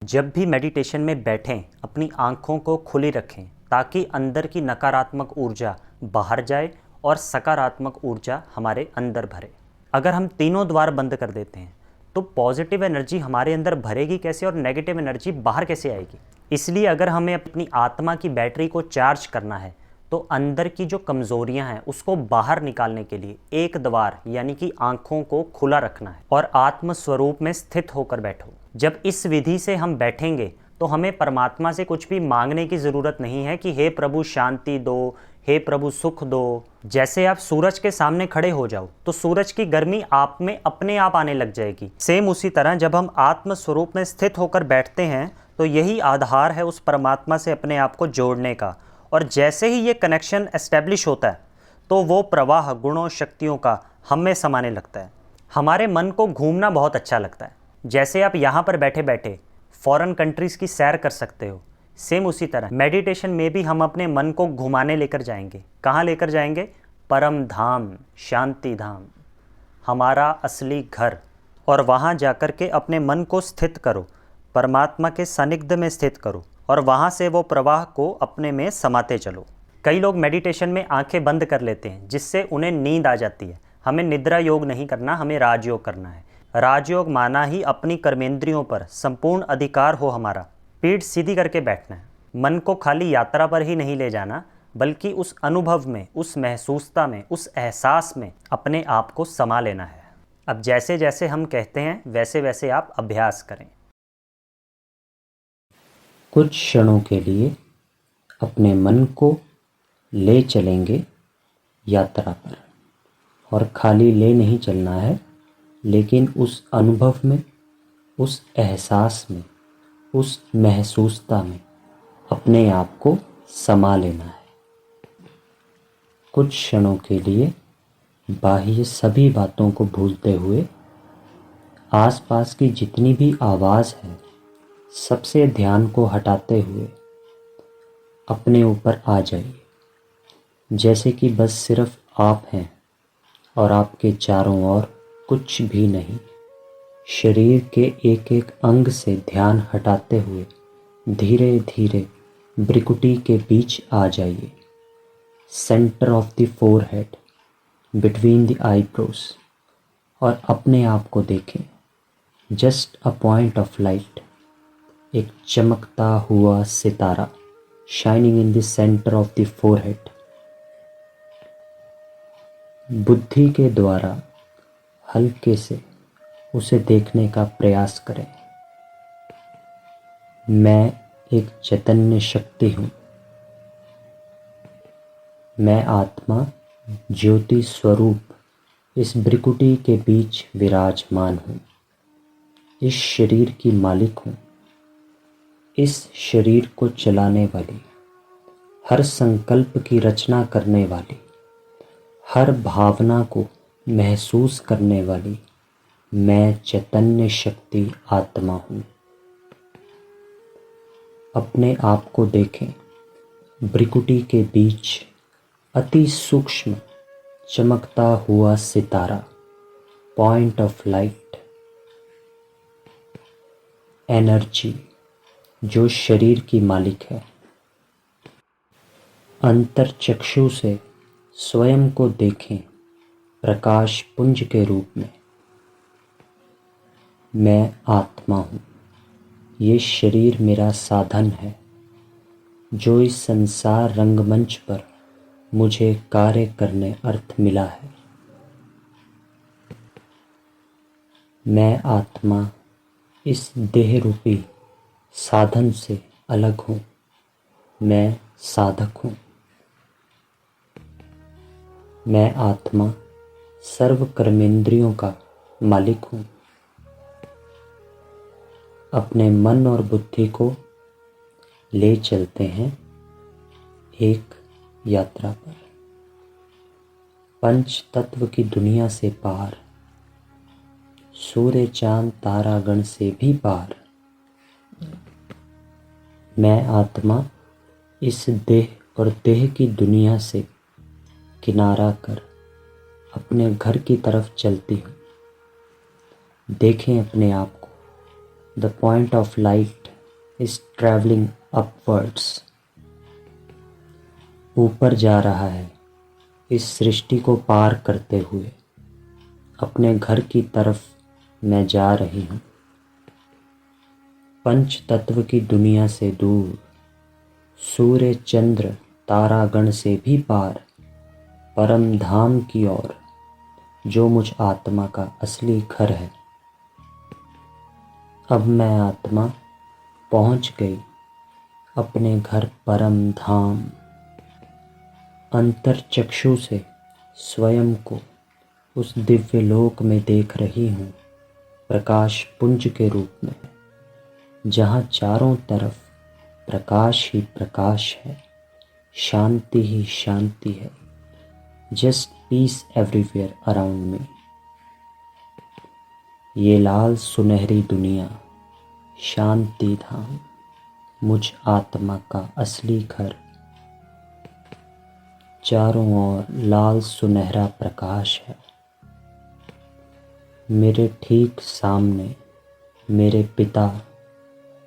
जब भी मेडिटेशन में बैठें अपनी आँखों को खुली रखें ताकि अंदर की नकारात्मक ऊर्जा बाहर जाए और सकारात्मक ऊर्जा हमारे अंदर भरे। अगर हम तीनों द्वार बंद कर देते हैं तो पॉजिटिव एनर्जी हमारे अंदर भरेगी कैसे और नेगेटिव एनर्जी बाहर कैसे आएगी। इसलिए अगर हमें अपनी आत्मा की बैटरी को चार्ज करना है तो अंदर की जो कमज़ोरियां हैं उसको बाहर निकालने के लिए एक द्वार यानी कि आँखों को खुला रखना है और आत्म स्वरूप में स्थित होकर बैठो। जब इस विधि से हम बैठेंगे तो हमें परमात्मा से कुछ भी मांगने की ज़रूरत नहीं है कि हे प्रभु शांति दो, हे प्रभु सुख दो। जैसे आप सूरज के सामने खड़े हो जाओ तो सूरज की गर्मी आप में अपने आप आने लग जाएगी। सेम उसी तरह जब हम आत्म स्वरूप में स्थित होकर बैठते हैं तो यही आधार है उस परमात्मा से अपने आप को जोड़ने का। और जैसे ही ये कनेक्शन एस्टेब्लिश होता है तो वो प्रवाह गुणों शक्तियों का हम में समाने लगता है। हमारे मन को घूमना बहुत अच्छा लगता है। जैसे आप यहाँ पर बैठे बैठे फॉरेन कंट्रीज़ की सैर कर सकते हो, सेम उसी तरह मेडिटेशन में भी हम अपने मन को घुमाने लेकर जाएंगे। कहाँ लेकर जाएंगे? परम धाम, शांति धाम, हमारा असली घर। और वहाँ जाकर के अपने मन को स्थित करो, परमात्मा के सानिध्य में स्थित करो और वहाँ से वो प्रवाह को अपने में समाते चलो। कई लोग मेडिटेशन में आंखें बंद कर लेते हैं जिससे उन्हें नींद आ जाती है। हमें निद्रा योग नहीं करना, हमें राजयोग करना है। राजयोग माना ही अपनी कर्मेंद्रियों पर संपूर्ण अधिकार हो हमारा। पीठ सीधी करके बैठना है। मन को खाली यात्रा पर ही नहीं ले जाना बल्कि उस अनुभव में, उस महसूसता में, उस एहसास में अपने आप को समा लेना है। अब जैसे जैसे हम कहते हैं वैसे वैसे आप अभ्यास करें। कुछ क्षणों के लिए अपने मन को ले चलेंगे यात्रा पर। और खाली ले नहीं चलना है लेकिन उस अनुभव में, उस एहसास में, उस महसूसता में अपने आप को समा लेना है। कुछ क्षणों के लिए बाह्य सभी बातों को भूलते हुए आसपास की जितनी भी आवाज़ है सबसे ध्यान को हटाते हुए अपने ऊपर आ जाइए। जैसे कि बस सिर्फ आप हैं और आपके चारों ओर कुछ भी नहीं। शरीर के एक एक अंग से ध्यान हटाते हुए धीरे धीरे भ्रिकुटी के बीच आ जाइए। Centre of the forehead, between the eyebrows. और अपने आप को देखें। Just a point of light, एक चमकता हुआ सितारा, shining in the centre of the forehead. बुद्धि के द्वारा हल्के से उसे देखने का प्रयास करें। मैं एक चैतन्य शक्ति हूँ। मैं आत्मा ज्योति स्वरूप इस भ्रिकुटी के बीच विराजमान हूँ। इस शरीर की मालिक हूँ। इस शरीर को चलाने वाली, हर संकल्प की रचना करने वाली, हर भावना को महसूस करने वाली मैं चैतन्य शक्ति आत्मा हूँ। अपने आप को देखें। भ्रिकुटी के बीच अति सूक्ष्म चमकता हुआ सितारा, पॉइंट ऑफ लाइट, एनर्जी जो शरीर की मालिक है। अंतर्चक्षु से स्वयं को देखें प्रकाश पुंज के रूप में। मैं आत्मा हूँ। ये शरीर मेरा साधन है जो इस संसार रंगमंच पर मुझे कार्य करने अर्थ मिला है। मैं आत्मा इस देह रूपी साधन से अलग हूँ। मैं साधक हूँ। मैं आत्मा सर्व कर्मेंद्रियों का मालिक हूँ। अपने मन और बुद्धि को ले चलते हैं एक यात्रा पर, पंच तत्व की दुनिया से पार, सूर्य चांद तारागण से भी पार। मैं आत्मा इस देह और देह की दुनिया से किनारा कर अपने घर की तरफ चलती हूँ। देखें अपने आप को। The point of light is travelling upwards, ऊपर जा रहा है इस सृष्टि को पार करते हुए। अपने घर की तरफ मैं जा रही हूँ, पंच तत्व की दुनिया से दूर, सूर्य चंद्र तारागण से भी पार, परम धाम की ओर, जो मुझ आत्मा का असली घर है। अब मैं आत्मा पहुँच गई अपने घर परम धाम। अंतरचक्षु से स्वयं को उस दिव्य लोक में देख रही हूँ, प्रकाश पुंज के रूप में, जहाँ चारों तरफ प्रकाश ही प्रकाश है, शांति ही शांति है। Just peace everywhere around me. ये लाल सुनहरी दुनिया, शांति धाम, मुझ आत्मा का असली घर। चारों ओर लाल सुनहरा प्रकाश है। मेरे ठीक सामने मेरे पिता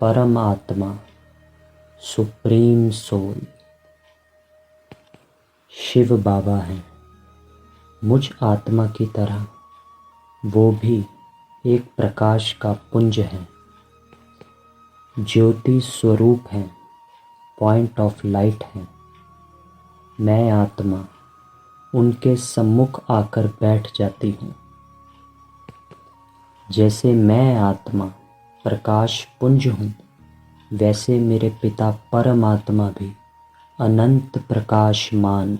परम आत्मा, सुप्रीम सोल शिव बाबा हैं। मुझ आत्मा की तरह वो भी एक प्रकाश का पुंज है, ज्योति स्वरूप हैं, पॉइंट ऑफ लाइट हैं। मैं आत्मा उनके सम्मुख आकर बैठ जाती हूँ। जैसे मैं आत्मा प्रकाश पुंज हूँ, वैसे मेरे पिता परमात्मा भी अनंत प्रकाशमान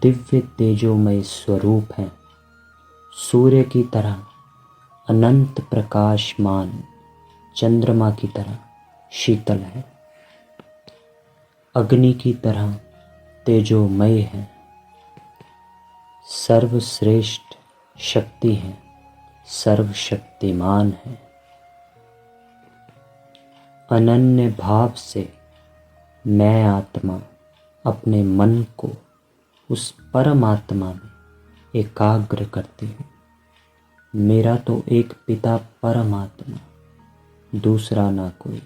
दिव्य तेजोमय स्वरूप हैं। सूर्य की तरह अनंत प्रकाशमान, चंद्रमा की तरह शीतल है, अग्नि की तरह तेजोमय है, सर्वश्रेष्ठ शक्ति है, सर्वशक्तिमान है। अनन्य भाव से मैं आत्मा अपने मन को उस परमात्मा में एकाग्र करती हूँ। मेरा तो एक पिता परमात्मा, दूसरा ना कोई।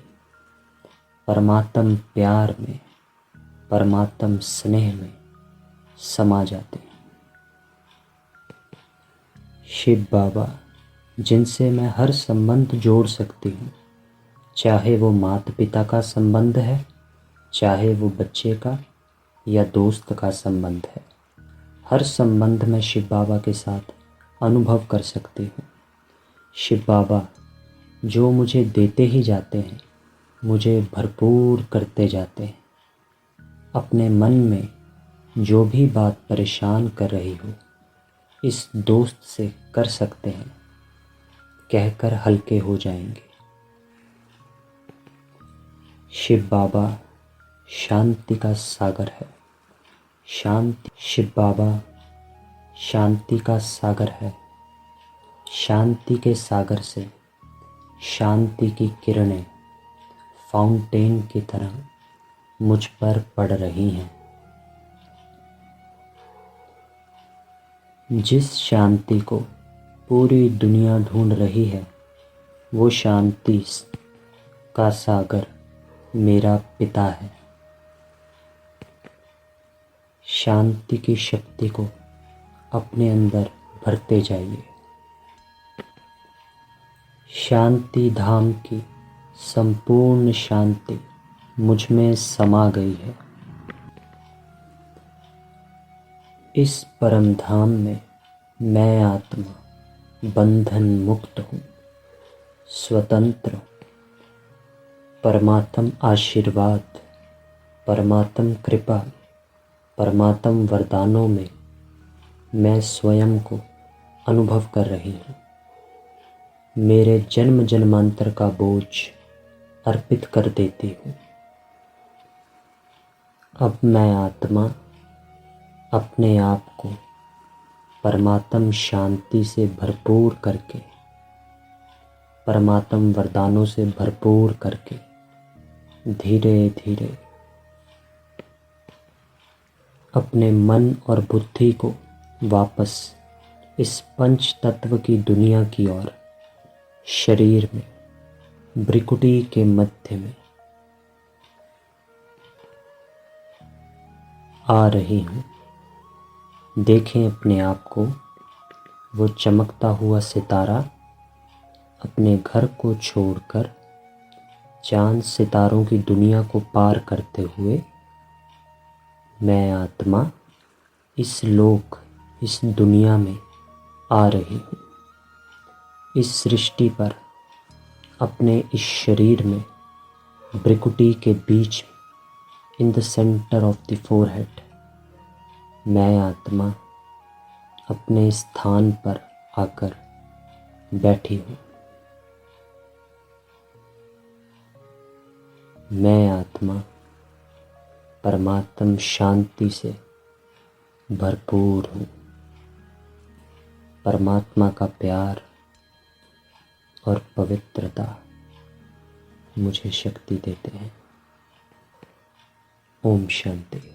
परमात्म प्यार में, परमात्म स्नेह में समा जाते हैं। शिव बाबा, जिनसे मैं हर संबंध जोड़ सकती हूँ, चाहे वो माता पिता का संबंध है, चाहे वो बच्चे का या दोस्त का संबंध है, हर संबंध में शिव बाबा के साथ अनुभव कर सकती हूँ। शिव बाबा जो मुझे देते ही जाते हैं, मुझे भरपूर करते जाते हैं। अपने मन में जो भी बात परेशान कर रही हो, इस दोस्त से कर सकते हैं, कहकर हल्के हो जाएंगे। शिव बाबा शांति का सागर है। शांति, शिव बाबा शांति का सागर है। शांति के सागर से शांति की किरणें फाउंटेन की तरह मुझ पर पड़ रही हैं। जिस शांति को पूरी दुनिया ढूंढ रही है, वो शांति का सागर मेरा पिता है। शांति की शक्ति को अपने अंदर भरते जाइए। शांति धाम की संपूर्ण शांति मुझ में समा गई है। इस परम धाम में मैं आत्मा बंधन मुक्त हूँ, स्वतंत्र। परमात्म आशीर्वाद, परमात्म कृपा, परमात्म वरदानों में मैं स्वयं को अनुभव कर रही हूँ। मेरे जन्म जन्मांतर का बोझ अर्पित कर देती हूँ। अब मैं आत्मा अपने आप को परमात्म शांति से भरपूर करके, परमात्म वरदानों से भरपूर करके धीरे धीरे अपने मन और बुद्धि को वापस इस पंच तत्व की दुनिया की ओर, शरीर में भ्रिकुटी के मध्य में आ रही हूँ। देखें अपने आप को, वो चमकता हुआ सितारा, अपने घर को छोड़कर चांद सितारों की दुनिया को पार करते हुए। मैं आत्मा इस लोक, इस दुनिया में आ रही हूँ। इस सृष्टि पर, अपने इस शरीर में, भ्रिकुटी के बीच, in the centre of the forehead, मैं आत्मा अपने स्थान पर आकर बैठी हूँ। मैं आत्मा परमात्म शांति से भरपूर हूँ। परमात्मा का प्यार और पवित्रता मुझे शक्ति देते हैं। ओम शांति।